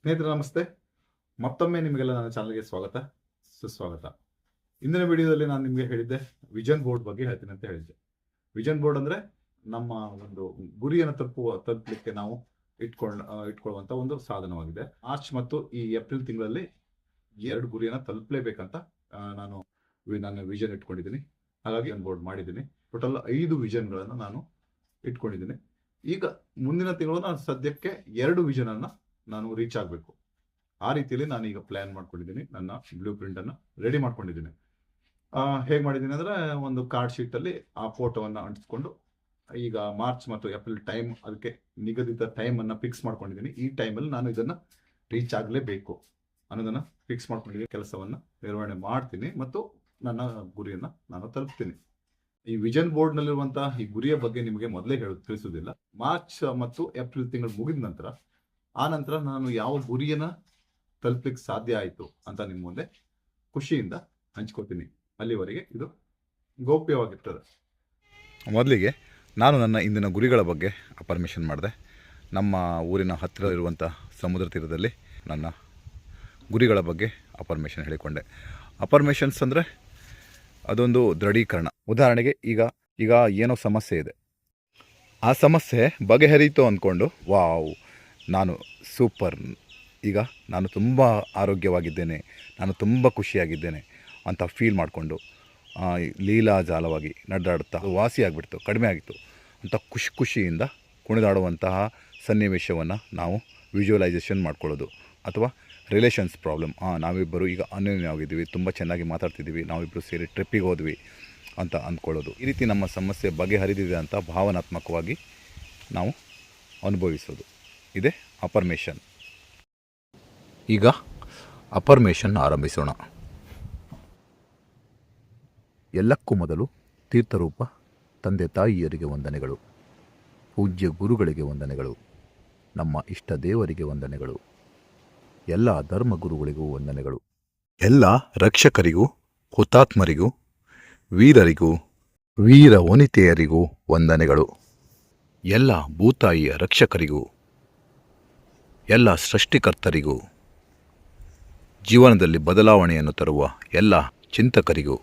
ಸ್ನೇಹಿತರೆ ನಮಸ್ತೆ. ಮತ್ತೊಮ್ಮೆ ನಿಮಗೆಲ್ಲ ನನ್ನ ಚಾನಲ್ಗೆ ಸ್ವಾಗತ, ಸುಸ್ವಾಗತ. ಇಂದಿನ ವಿಡಿಯೋದಲ್ಲಿ ನಾನು ನಿಮಗೆ ಹೇಳಿದ್ದೆ ವಿಷನ್ ಬೋರ್ಡ್ ಬಗ್ಗೆ ಹೇಳ್ತೀನಿ ಅಂತ ಹೇಳಿದ್ದೆ. ವಿಷನ್ ಬೋರ್ಡ್ ಅಂದ್ರೆ ನಮ್ಮ ಒಂದು ಗುರಿಯನ್ನು ತಲುಪಲಿಕ್ಕೆ ನಾವು ಇಟ್ಕೊಳ್ಳುವಂತ ಒಂದು ಸಾಧನವಾಗಿದೆ. ಮಾರ್ಚ್ ಮತ್ತು ಈ ಏಪ್ರಿಲ್ ತಿಂಗಳಲ್ಲಿ 2 ಗುರಿಯನ್ನು ತಲುಪಲೇಬೇಕಂತ ನಾನು ವಿಷನ್ ಇಟ್ಕೊಂಡಿದ್ದೀನಿ. ಹಾಗಾಗಿ ವಿಷನ್ ಬೋರ್ಡ್ ಮಾಡಿದ್ದೀನಿ. ಟೋಟಲ್ 5 ವಿಷನ್ಗಳನ್ನು ನಾನು ಇಟ್ಕೊಂಡಿದ್ದೀನಿ. ಈಗ ಮುಂದಿನ ತಿಂಗಳು ನಾನು ಸದ್ಯಕ್ಕೆ 2 ವಿಷನ್ ಅನ್ನ ನಾನು ರೀಚ್ ಆಗಬೇಕು. ಆ ರೀತಿಯಲ್ಲಿ ನಾನು ಈಗ ಪ್ಲಾನ್ ಮಾಡ್ಕೊಂಡಿದ್ದೀನಿ. ನನ್ನ ಬ್ಲೂ ಪ್ರಿಂಟ್ ಅನ್ನು ರೆಡಿ ಮಾಡ್ಕೊಂಡಿದ್ದೀನಿ. ಹೇಗೆ ಮಾಡಿದ್ದೀನಿ ಅಂದ್ರೆ, ಒಂದು ಕಾರ್ಡ್ ಶೀಟ್ ಅಲ್ಲಿ ಆ ಫೋಟೋವನ್ನು ಅಂಟಿಸ್ಕೊಂಡು ಈಗ ಮಾರ್ಚ್ ಮತ್ತು ಏಪ್ರಿಲ್ ಟೈಮ್, ಅದಕ್ಕೆ ನಿಗದಿತ ಟೈಮ್ ಅನ್ನ ಫಿಕ್ಸ್ ಮಾಡ್ಕೊಂಡಿದ್ದೀನಿ. ಈ ಟೈಮಲ್ಲಿ ನಾನು ಇದನ್ನ ರೀಚ್ ಆಗಲೇಬೇಕು ಅನ್ನೋದನ್ನ ಫಿಕ್ಸ್ ಮಾಡ್ಕೊಂಡಿದ್ದೀನಿ. ಕೆಲಸವನ್ನ ನಿರ್ವಹಣೆ ಮಾಡ್ತೀನಿ ಮತ್ತು ನನ್ನ ಗುರಿಯನ್ನ ನಾನು ತಲುಪ್ತೀನಿ. ಈ ವಿಷನ್ ಬೋರ್ಡ್ ನಲ್ಲಿರುವಂತಹ ಈ ಗುರಿಯ ಬಗ್ಗೆ ನಿಮಗೆ ಮೊದಲೇ ತಿಳಿಸುವುದಿಲ್ಲ. ಮಾರ್ಚ್ ಮತ್ತು ಏಪ್ರಿಲ್ ತಿಂಗಳು ಮುಗಿದ ನಂತರ ನಾನು ಯಾವ ಗುರಿಯನ್ನ ತಲುಪಲಿಕ್ಕೆ ಸಾಧ್ಯ ಆಯಿತು ಅಂತ ನಿಮ್ಮ ಮುಂದೆ ಖುಷಿಯಿಂದ ಹಂಚ್ಕೋತೀನಿ. ಅಲ್ಲಿವರೆಗೆ ಇದು ಗೌಪ್ಯವಾಗಿರ್ತದೆ. ಮೊದಲಿಗೆ ನಾನು ನನ್ನ ಇಂದಿನ ಗುರಿಗಳ ಬಗ್ಗೆ ಅಫರ್ಮೇಷನ್ ಮಾಡಿದೆ. ನಮ್ಮ ಊರಿನ ಹತ್ತಿರ ಇರುವಂಥ ಸಮುದ್ರ ತೀರದಲ್ಲಿ ನನ್ನ ಗುರಿಗಳ ಬಗ್ಗೆ ಅಫರ್ಮೇಷನ್ ಹೇಳಿಕೊಂಡೆ. ಅಫರ್ಮೇಷನ್ಸ್ ಅಂದರೆ ಅದೊಂದು ದೃಢೀಕರಣ. ಉದಾಹರಣೆಗೆ ಈಗ ಏನೋ ಸಮಸ್ಯೆ ಇದೆ, ಆ ಸಮಸ್ಯೆ ಬಗೆಹರಿಯಿತು ಅಂದ್ಕೊಂಡು ವಾವ್ ನಾನು ಸೂಪರ್, ಈಗ ನಾನು ತುಂಬ ಆರೋಗ್ಯವಾಗಿದ್ದೇನೆ, ನಾನು ತುಂಬ ಖುಷಿಯಾಗಿದ್ದೇನೆ ಅಂತ ಫೀಲ್ ಮಾಡಿಕೊಂಡು ಲೀಲಾಜಾಲವಾಗಿ ನಡೆದಾಡುತ್ತಾ ವಾಸಿಯಾಗಿಬಿಡ್ತು, ಕಡಿಮೆ ಆಗಿತ್ತು ಅಂತ ಖುಷಿಯಿಂದ ಕುಣಿದಾಡುವಂತಹ ಸನ್ನಿವೇಶವನ್ನು ನಾವು ವಿಜುವಲೈಸೇಷನ್ ಮಾಡ್ಕೊಳ್ಳೋದು. ಅಥವಾ ರಿಲೇಷನ್ಸ್ ಪ್ರಾಬ್ಲಮ್, ನಾವಿಬ್ಬರು ಈಗ ಅನ್ಯೋನ್ಯವಾಗಿದ್ದೀವಿ, ತುಂಬ ಚೆನ್ನಾಗಿ ಮಾತಾಡ್ತಿದ್ದೀವಿ, ನಾವಿಬ್ಬರು ಸೇರಿ ಟ್ರಿಪ್ಪಿಗೆ ಹೋದ್ವಿ ಅಂತ ಅಂದ್ಕೊಳ್ಳೋದು. ಈ ರೀತಿ ನಮ್ಮ ಸಮಸ್ಯೆ ಬಗೆಹರಿದಿದೆ ಅಂತ ಭಾವನಾತ್ಮಕವಾಗಿ ನಾವು ಅನುಭವಿಸೋದು. ಇದೇ ಅಫರ್ಮೇಷನ್. ಈಗ ಅಫರ್ಮೇಷನ್ ಆರಂಭಿಸೋಣ. ಎಲ್ಲಕ್ಕೂ ಮೊದಲು ತೀರ್ಥರೂಪ ತಂದೆ ತಾಯಿಯರಿಗೆ ವಂದನೆಗಳು, ಪೂಜ್ಯ ಗುರುಗಳಿಗೆ ವಂದನೆಗಳು, ನಮ್ಮ ಇಷ್ಟ ದೇವರಿಗೆ ವಂದನೆಗಳು, ಎಲ್ಲ ಧರ್ಮಗುರುಗಳಿಗೂ ವಂದನೆಗಳು, ಎಲ್ಲ ರಕ್ಷಕರಿಗೂ, ಹುತಾತ್ಮರಿಗೂ, ವೀರರಿಗೂ, ವೀರ ವನಿತೆಯರಿಗೂ ವಂದನೆಗಳು, ಎಲ್ಲ ಭೂತಾಯಿಯ ರಕ್ಷಕರಿಗೂ, ಎಲ್ಲ ಸೃಷ್ಟಿಕರ್ತರಿಗೂ, ಜೀವನದಲ್ಲಿ ಬದಲಾವಣೆಯನ್ನು ತರುವ ಎಲ್ಲ ಚಿಂತಕರಿಗೂ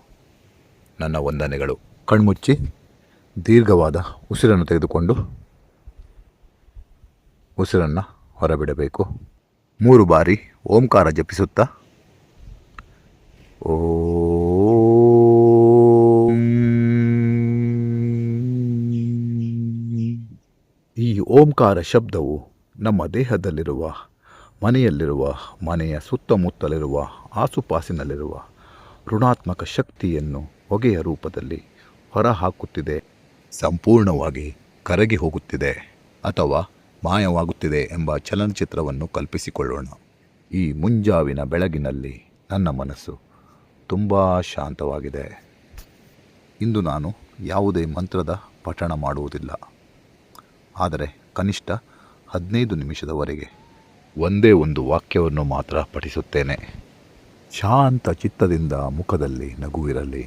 ನನ್ನ ವಂದನೆಗಳು. ಕಣ್ಮುಚ್ಚಿ ದೀರ್ಘವಾದ ಉಸಿರನ್ನು ತೆಗೆದುಕೊಂಡು ಉಸಿರನ್ನು ಹೊರಬಿಡಬೇಕು. 3 ಬಾರಿ ಓಂಕಾರ ಜಪಿಸುತ್ತಾ ಓಂ. ಈ ಓಂಕಾರ ಶಬ್ದವು ನಮ್ಮ ದೇಹದಲ್ಲಿರುವ, ಮನೆಯಲ್ಲಿರುವ, ಮನೆಯ ಸುತ್ತಮುತ್ತಲಿರುವ, ಆಸುಪಾಸಿನಲ್ಲಿರುವ ಋಣಾತ್ಮಕ ಶಕ್ತಿಯನ್ನು ಹೊಗೆಯ ರೂಪದಲ್ಲಿ ಹೊರಹಾಕುತ್ತಿದೆ, ಸಂಪೂರ್ಣವಾಗಿ ಕರಗಿ ಹೋಗುತ್ತಿದೆ ಅಥವಾ ಮಾಯವಾಗುತ್ತಿದೆ ಎಂಬ ಚಲನಚಿತ್ರವನ್ನು ಕಲ್ಪಿಸಿಕೊಳ್ಳೋಣ. ಈ ಮುಂಜಾವಿನ ಬೆಳಗಿನಲ್ಲಿ ನನ್ನ ಮನಸ್ಸು ತುಂಬ ಶಾಂತವಾಗಿದೆ. ಇಂದು ನಾನು ಯಾವುದೇ ಮಂತ್ರದ ಪಠಣ ಮಾಡುವುದಿಲ್ಲ, ಆದರೆ ಕನಿಷ್ಠ 15 ನಿಮಿಷದವರೆಗೆ ಒಂದೇ ಒಂದು ವಾಕ್ಯವನ್ನು ಮಾತ್ರ ಪಠಿಸುತ್ತೇನೆ. ಶಾಂತ ಚಿತ್ತದಿಂದ ಮುಖದಲ್ಲಿ ನಗುವಿರಲಿ.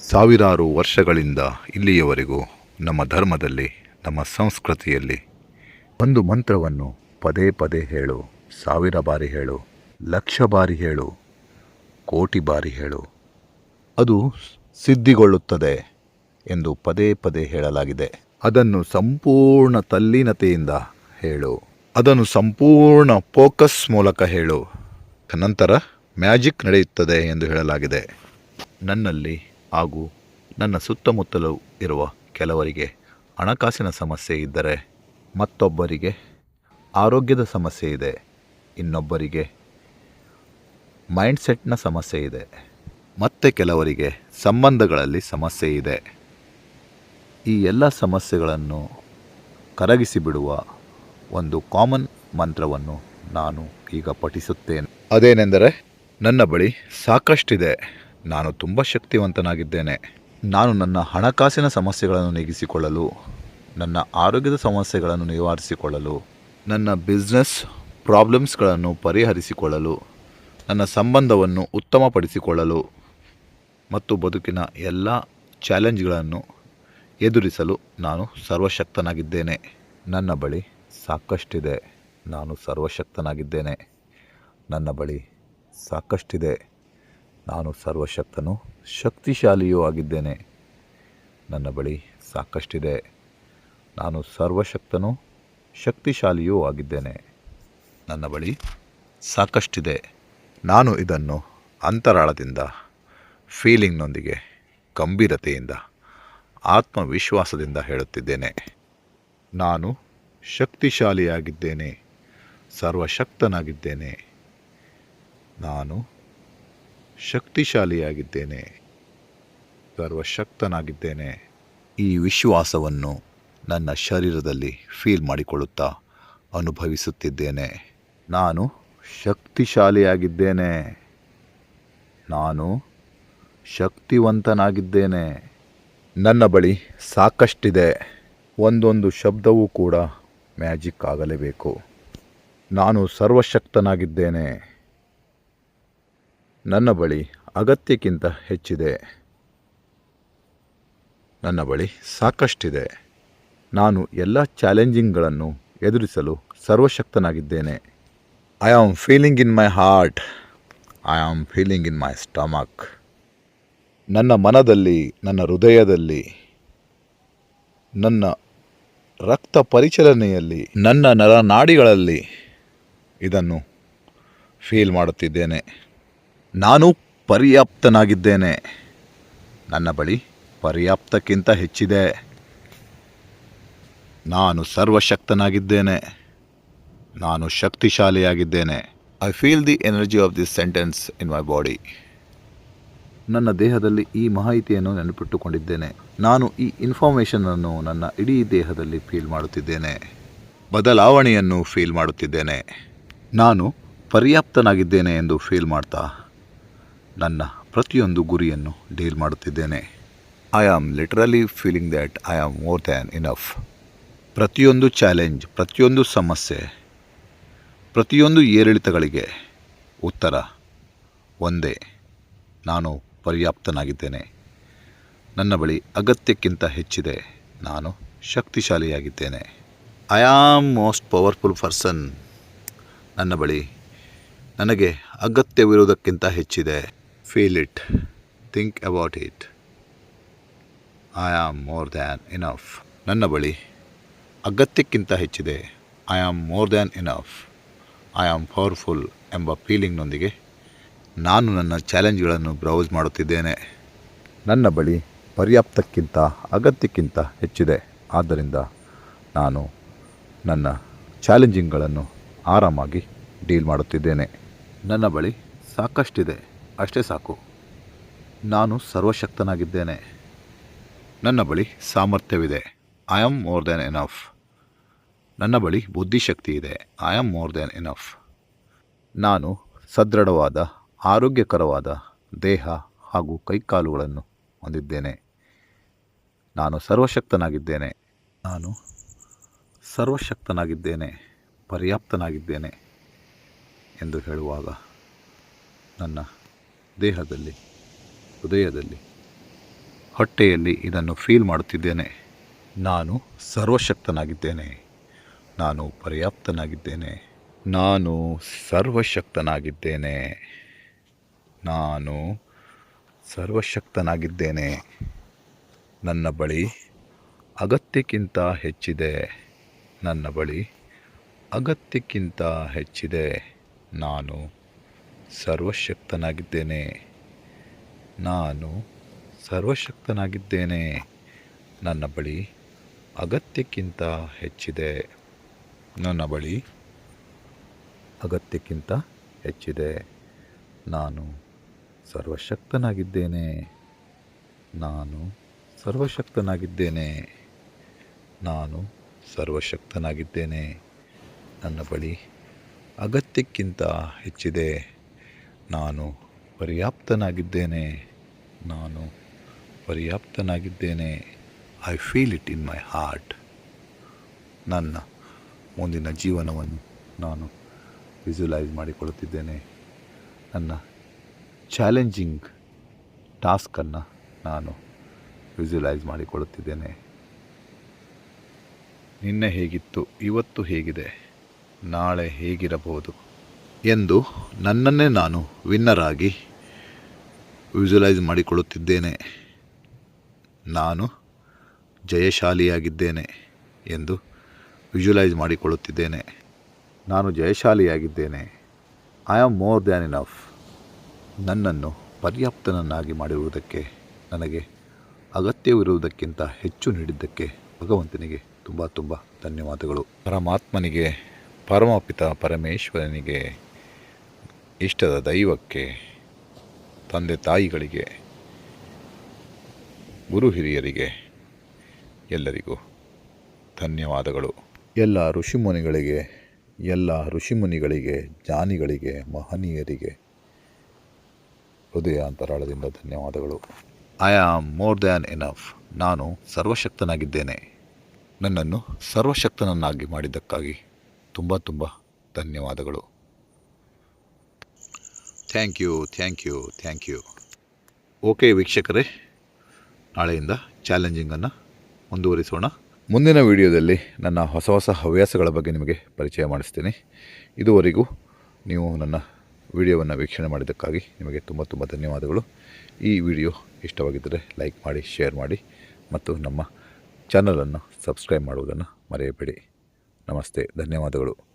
ಸಾವಿರಾರು ವರ್ಷಗಳಿಂದ ಇಲ್ಲಿಯವರೆಗೂ ನಮ್ಮ ಧರ್ಮದಲ್ಲಿ, ನಮ್ಮ ಸಂಸ್ಕೃತಿಯಲ್ಲಿ ಒಂದು ಮಂತ್ರವನ್ನು ಪದೇ ಪದೇ ಹೇಳು, 1000 ಬಾರಿ ಹೇಳು, 1,00,000 ಬಾರಿ ಹೇಳು, ಕೋಟಿ ಬಾರಿ ಹೇಳು, ಅದು ಸಿದ್ಧಿಗೊಳ್ಳುತ್ತದೆ ಎಂದು ಪದೇ ಪದೇ ಹೇಳಲಾಗಿದೆ. ಅದನ್ನು ಸಂಪೂರ್ಣ ತಲ್ಲೀನತೆಯಿಂದ ಹೇಳು, ಅದನ್ನು ಸಂಪೂರ್ಣ ಫೋಕಸ್ ಮೂಲಕ ಹೇಳು, ನಂತರ ಮ್ಯಾಜಿಕ್ ನಡೆಯುತ್ತದೆ ಎಂದು ಹೇಳಲಾಗಿದೆ. ನನ್ನಲ್ಲಿ ಹಾಗೂ ನನ್ನ ಸುತ್ತಮುತ್ತಲೂ ಇರುವ ಕೆಲವರಿಗೆ ಹಣಕಾಸಿನ ಸಮಸ್ಯೆ ಇದ್ದರೆ, ಮತ್ತೊಬ್ಬರಿಗೆ ಆರೋಗ್ಯದ ಸಮಸ್ಯೆ ಇದೆ, ಇನ್ನೊಬ್ಬರಿಗೆ ಮೈಂಡ್ಸೆಟ್ನ ಸಮಸ್ಯೆ ಇದೆ, ಮತ್ತೆ ಕೆಲವರಿಗೆ ಸಂಬಂಧಗಳಲ್ಲಿ ಸಮಸ್ಯೆ ಇದೆ. ಈ ಎಲ್ಲ ಸಮಸ್ಯೆಗಳನ್ನು ಕರಗಿಸಿಬಿಡುವ ಒಂದು ಕಾಮನ್ ಮಂತ್ರವನ್ನು ನಾನು ಈಗ ಪಠಿಸುತ್ತೇನೆ. ಅದೇನೆಂದರೆ, ನನ್ನ ಬಳಿ ಸಾಕಷ್ಟಿದೆ, ನಾನು ತುಂಬ ಶಕ್ತಿವಂತನಾಗಿದ್ದೇನೆ, ನಾನು ನನ್ನ ಹಣಕಾಸಿನ ಸಮಸ್ಯೆಗಳನ್ನು ನೀಗಿಸಿಕೊಳ್ಳಲು, ನನ್ನ ಆರೋಗ್ಯದ ಸಮಸ್ಯೆಗಳನ್ನು ನಿವಾರಿಸಿಕೊಳ್ಳಲು, ನನ್ನ ಬಿಸ್ನೆಸ್ ಪ್ರಾಬ್ಲಮ್ಸ್ಗಳನ್ನು ಪರಿಹರಿಸಿಕೊಳ್ಳಲು, ನನ್ನ ಸಂಬಂಧವನ್ನು ಉತ್ತಮಪಡಿಸಿಕೊಳ್ಳಲು ಮತ್ತು ಬದುಕಿನ ಎಲ್ಲ ಚಾಲೆಂಜ್ಗಳನ್ನು ಎದುರಿಸಲು ನಾನು ಸರ್ವಶಕ್ತನಾಗಿದ್ದೇನೆ. ನನ್ನ ಬಳಿ ಸಾಕಷ್ಟಿದೆ, ನಾನು ಸರ್ವಶಕ್ತನಾಗಿದ್ದೇನೆ. ನನ್ನ ಬಳಿ ಸಾಕಷ್ಟಿದೆ. ನಾನು ಸರ್ವಶಕ್ತನು, ಶಕ್ತಿಶಾಲಿಯೂ ಆಗಿದ್ದೇನೆ. ನನ್ನ ಬಳಿ ಸಾಕಷ್ಟಿದೆ. ನಾನು ಸರ್ವಶಕ್ತನು, ಶಕ್ತಿಶಾಲಿಯೂ ಆಗಿದ್ದೇನೆ. ನನ್ನ ಬಳಿ ಸಾಕಷ್ಟಿದೆ. ನಾನು ಇದನ್ನು ಅಂತರಾಳದಿಂದ, ಫೀಲಿಂಗ್ನೊಂದಿಗೆ, ಗಂಭೀರತೆಯಿಂದ, ಆತ್ಮವಿಶ್ವಾಸದಿಂದ ಹೇಳುತ್ತಿದ್ದೇನೆ. ನಾನು ಶಕ್ತಿಶಾಲಿಯಾಗಿದ್ದೇನೆ, ಸರ್ವಶಕ್ತನಾಗಿದ್ದೇನೆ. ನಾನು ಶಕ್ತಿಶಾಲಿಯಾಗಿದ್ದೇನೆ, ಸರ್ವಶಕ್ತನಾಗಿದ್ದೇನೆ. ಈ ವಿಶ್ವಾಸವನ್ನು ನನ್ನ ಶರೀರದಲ್ಲಿ ಫೀಲ್ ಮಾಡಿಕೊಳ್ಳುತ್ತಾ ಅನುಭವಿಸುತ್ತಿದ್ದೇನೆ. ನಾನು ಶಕ್ತಿಶಾಲಿಯಾಗಿದ್ದೇನೆ. ನಾನು ಶಕ್ತಿವಂತನಾಗಿದ್ದೇನೆ. ನನ್ನ ಬಳಿ ಸಾಕಷ್ಟಿದೆ. ಒಂದೊಂದು ಶಬ್ದವೂ ಕೂಡ ಮ್ಯಾಜಿಕ್ ಆಗಲೇಬೇಕು. ನಾನು ಸರ್ವಶಕ್ತನಾಗಿದ್ದೇನೆ. ನನ್ನ ಬಳಿ ಅಗತ್ಯಕ್ಕಿಂತ ಹೆಚ್ಚಿದೆ. ನನ್ನ ಬಳಿ ಸಾಕಷ್ಟಿದೆ. ನಾನು ಎಲ್ಲ ಚಾಲೆಂಜಿಂಗ್ಗಳನ್ನು ಎದುರಿಸಲು ಸರ್ವಶಕ್ತನಾಗಿದ್ದೇನೆ. I am feeling in my heart. I am feeling in my stomach. ನನ್ನ ಮನದಲ್ಲಿ, ನನ್ನ ಹೃದಯದಲ್ಲಿ, ನನ್ನ ರಕ್ತ ಪರಿಚಲನೆಯಲ್ಲಿ, ನನ್ನ ನರನಾಡಿಗಳಲ್ಲಿ ಇದನ್ನು ಫೀಲ್ ಮಾಡುತ್ತಿದ್ದೇನೆ. ನಾನು ಪರ್ಯಾಪ್ತನಾಗಿದ್ದೇನೆ. ನನ್ನ ಬಳಿ ಪರ್ಯಾಪ್ತಕ್ಕಿಂತ ಹೆಚ್ಚಿದೆ. ನಾನು ಸರ್ವಶಕ್ತನಾಗಿದ್ದೇನೆ. ನಾನು ಶಕ್ತಿಶಾಲಿಯಾಗಿದ್ದೇನೆ. I feel the energy of this sentence in my body. ನನ್ನ ದೇಹದಲ್ಲಿ ಈ ಮಾಹಿತಿಯನ್ನು ನೆನಪಿಟ್ಟುಕೊಂಡಿದ್ದೇನೆ. ನಾನು ಈ ಇನ್ಫಾರ್ಮೇಷನನ್ನು ನನ್ನ ಇಡೀ ದೇಹದಲ್ಲಿ ಫೀಲ್ ಮಾಡುತ್ತಿದ್ದೇನೆ. ಬದಲಾವಣೆಯನ್ನು ಫೀಲ್ ಮಾಡುತ್ತಿದ್ದೇನೆ. ನಾನು ಪರ್ಯಾಪ್ತನಾಗಿದ್ದೇನೆ ಎಂದು ಫೀಲ್ ಮಾಡ್ತಾ ನನ್ನ ಪ್ರತಿಯೊಂದು ಗುರಿಯನ್ನು ಡೀಲ್ ಮಾಡುತ್ತಿದ್ದೇನೆ. I am literally feeling that I am more than enough. ಪ್ರತಿಯೊಂದು ಚಾಲೆಂಜ್, ಪ್ರತಿಯೊಂದು ಸಮಸ್ಯೆ, ಪ್ರತಿಯೊಂದು ಏರಿಳಿತಗಳಿಗೆ ಉತ್ತರ ಒಂದೇ: ನಾನು ಪರ್ಯಾಪ್ತನಾಗಿದ್ದೇನೆ. ನನ್ನ ಬಳಿ ಅಗತ್ಯಕ್ಕಿಂತ ಹೆಚ್ಚಿದೆ. ನಾನು ಶಕ್ತಿಶಾಲಿಯಾಗಿದ್ದೇನೆ. I am most powerful person. ನನ್ನ ಬಳಿ ನನಗೆ ಅಗತ್ಯವಿರುವುದಕ್ಕಿಂತ ಹೆಚ್ಚಿದೆ. Feel it, think about it. I am more than enough. ನನ್ನ ಬಳಿ ಅಗತ್ಯಕ್ಕಿಂತ ಹೆಚ್ಚಿದೆ. I am more than enough. I am powerful ಎಂಬ ಫೀಲಿಂಗ್ನೊಂದಿಗೆ ನಾನು ನನ್ನ ಚಾಲೆಂಜ್ಗಳನ್ನು ಬ್ರೌಸ್ ಮಾಡುತ್ತಿದ್ದೇನೆ. ನನ್ನ ಬಳಿ ಪರ್ಯಾಪ್ತಕ್ಕಿಂತ ಅಗತ್ಯಕ್ಕಿಂತ ಹೆಚ್ಚಿದೆ. ಆದ್ದರಿಂದ ನಾನು ನನ್ನ ಚಾಲೆಂಜಿಂಗ್ಗಳನ್ನು ಆರಾಮಾಗಿ ಡೀಲ್ ಮಾಡುತ್ತಿದ್ದೇನೆ. ನನ್ನ ಬಳಿ ಸಾಕಷ್ಟಿದೆ, ಅಷ್ಟೇ ಸಾಕು. ನಾನು ಸರ್ವಶಕ್ತನಾಗಿದ್ದೇನೆ. ನನ್ನ ಬಳಿ ಸಾಮರ್ಥ್ಯವಿದೆ. I am more than enough. ನನ್ನ ಬಳಿ ಬುದ್ಧಿಶಕ್ತಿ ಇದೆ. I am more than enough. ನಾನು ಸದೃಢವಾದ, ಆರೋಗ್ಯಕರವಾದ ದೇಹ ಹಾಗೂ ಕೈಕಾಲುಗಳನ್ನು ಹೊಂದಿದ್ದೇನೆ. ನಾನು ಸರ್ವಶಕ್ತನಾಗಿದ್ದೇನೆ. ನಾನು ಸರ್ವಶಕ್ತನಾಗಿದ್ದೇನೆ, ಪರ್ಯಾಪ್ತನಾಗಿದ್ದೇನೆ ಎಂದು ಹೇಳುವಾಗ ನನ್ನ ದೇಹದಲ್ಲಿ, ಹೃದಯದಲ್ಲಿ, ಹೊಟ್ಟೆಯಲ್ಲಿ ಇದನ್ನು ಫೀಲ್ ಮಾಡುತ್ತಿದ್ದೇನೆ. ನಾನು ಸರ್ವಶಕ್ತನಾಗಿದ್ದೇನೆ. ನಾನು ಪರ್ಯಾಪ್ತನಾಗಿದ್ದೇನೆ. ನಾನು ಸರ್ವಶಕ್ತನಾಗಿದ್ದೇನೆ. ನಾನು ಸರ್ವಶಕ್ತನಾಗಿದ್ದೇನೆ. ನನ್ನ ಬಳಿ ಅಗತ್ಯಕ್ಕಿಂತ ಹೆಚ್ಚಿದೆ. ನನ್ನ ಬಳಿ ಅಗತ್ಯಕ್ಕಿಂತ ಹೆಚ್ಚಿದೆ. ನಾನು ಸರ್ವಶಕ್ತನಾಗಿದ್ದೇನೆ. ನಾನು ಸರ್ವಶಕ್ತನಾಗಿದ್ದೇನೆ. ನನ್ನ ಬಳಿ ಅಗತ್ಯಕ್ಕಿಂತ ಹೆಚ್ಚಿದೆ. ನನ್ನ ಬಳಿ ಅಗತ್ಯಕ್ಕಿಂತ ಹೆಚ್ಚಿದೆ. ನಾನು ಸರ್ವಶಕ್ತನಾಗಿದ್ದೇನೆ. ನಾನು ಸರ್ವಶಕ್ತನಾಗಿದ್ದೇನೆ. ನಾನು ಸರ್ವಶಕ್ತನಾಗಿದ್ದೇನೆ. ನನ್ನ ಬಳಿ ಅಗತ್ಯಕ್ಕಿಂತ ಹೆಚ್ಚಿದೆ. ನಾನು ಪರ್ಯಾಪ್ತನಾಗಿದ್ದೇನೆ. ನಾನು ಪರ್ಯಾಪ್ತನಾಗಿದ್ದೇನೆ. I feel it in my heart. ನನ್ನ ಮುಂದಿನ ಜೀವನವನ್ನು ನಾನು ವಿಜುವಲೈಸ್ ಮಾಡಿಕೊಳ್ಳುತ್ತಿದ್ದೇನೆ. ನನ್ನ ಚಾಲೆಂಜಿಂಗ್ ಟಾಸ್ಕನ್ನು ನಾನು ವಿಜುವಲೈಸ್ ಮಾಡಿಕೊಳ್ಳುತ್ತಿದ್ದೇನೆ. ನಿನ್ನೆ ಹೇಗಿತ್ತು, ಇವತ್ತು ಹೇಗಿದೆ, ನಾಳೆ ಹೇಗಿರಬಹುದು ಎಂದು ನನ್ನನ್ನೇ ನಾನು ವಿನ್ನರ್ ಆಗಿ ವಿಜುವಲೈಸ್ ಮಾಡಿಕೊಳ್ಳುತ್ತಿದ್ದೇನೆ. ನಾನು ಜಯಶಾಲಿಯಾಗಿದ್ದೇನೆ ಎಂದು ವಿಜುವಲೈಸ್ ಮಾಡಿಕೊಳ್ಳುತ್ತಿದ್ದೇನೆ. ನಾನು ಜಯಶಾಲಿಯಾಗಿದ್ದೇನೆ. I am more than enough. ನನ್ನನ್ನು ಪರ್ಯಾಪ್ತನನ್ನಾಗಿ ಮಾಡಿರುವುದಕ್ಕೆ, ನನಗೆ ಅಗತ್ಯವಿರುವುದಕ್ಕಿಂತ ಹೆಚ್ಚು ನೀಡಿದ್ದಕ್ಕೆ ಭಗವಂತನಿಗೆ ತುಂಬ ತುಂಬ ಧನ್ಯವಾದಗಳು. ಪರಮಾತ್ಮನಿಗೆ, ಪರಮಪಿತ ಪರಮೇಶ್ವರನಿಗೆ, ಇಷ್ಟದ ದೈವಕ್ಕೆ, ತಂದೆ ತಾಯಿಗಳಿಗೆ, ಗುರು ಹಿರಿಯರಿಗೆ ಎಲ್ಲರಿಗೂ ಧನ್ಯವಾದಗಳು. ಎಲ್ಲ ಋಷಿಮುನಿಗಳಿಗೆ, ಜ್ಞಾನಿಗಳಿಗೆ, ಮಹನೀಯರಿಗೆ ಹೃದಯಾಂತರಾಳದಿಂದ ಧನ್ಯವಾದಗಳು. I am more than enough. ನಾನು ಸರ್ವಶಕ್ತನಾಗಿದ್ದೇನೆ. ನನ್ನನ್ನು ಸರ್ವಶಕ್ತನನ್ನಾಗಿ ಮಾಡಿದ್ದಕ್ಕಾಗಿ ತುಂಬ ತುಂಬ ಧನ್ಯವಾದಗಳು. Thank you. ಓಕೆ ವೀಕ್ಷಕರೇ, ನಾಳೆಯಿಂದ ಚಾಲೆಂಜಿಂಗನ್ನು ಮುಂದುವರಿಸೋಣ. ಮುಂದಿನ ವಿಡಿಯೋದಲ್ಲಿ ನನ್ನ ಹೊಸ ಹವ್ಯಾಸಗಳ ಬಗ್ಗೆ ನಿಮಗೆ ಪರಿಚಯ ಮಾಡಿಸ್ತೀನಿ. ಇದುವರೆಗೂ ನೀವು ನನ್ನ ವಿಡಿಯೋವನ್ನು ವೀಕ್ಷಣೆ ಮಾಡಿದ್ದಕ್ಕಾಗಿ ನಿಮಗೆ ತುಂಬ ತುಂಬ ಧನ್ಯವಾದಗಳು. ಈ ವಿಡಿಯೋ ಇಷ್ಟವಾಗಿದ್ದರೆ ಲೈಕ್ ಮಾಡಿ, ಶೇರ್ ಮಾಡಿ ಮತ್ತು ನಮ್ಮ ಚಾನಲನ್ನು ಸಬ್ಸ್ಕ್ರೈಬ್ ಮಾಡುವುದನ್ನು ಮರೆಯಬೇಡಿ. ನಮಸ್ತೆ, ಧನ್ಯವಾದಗಳು.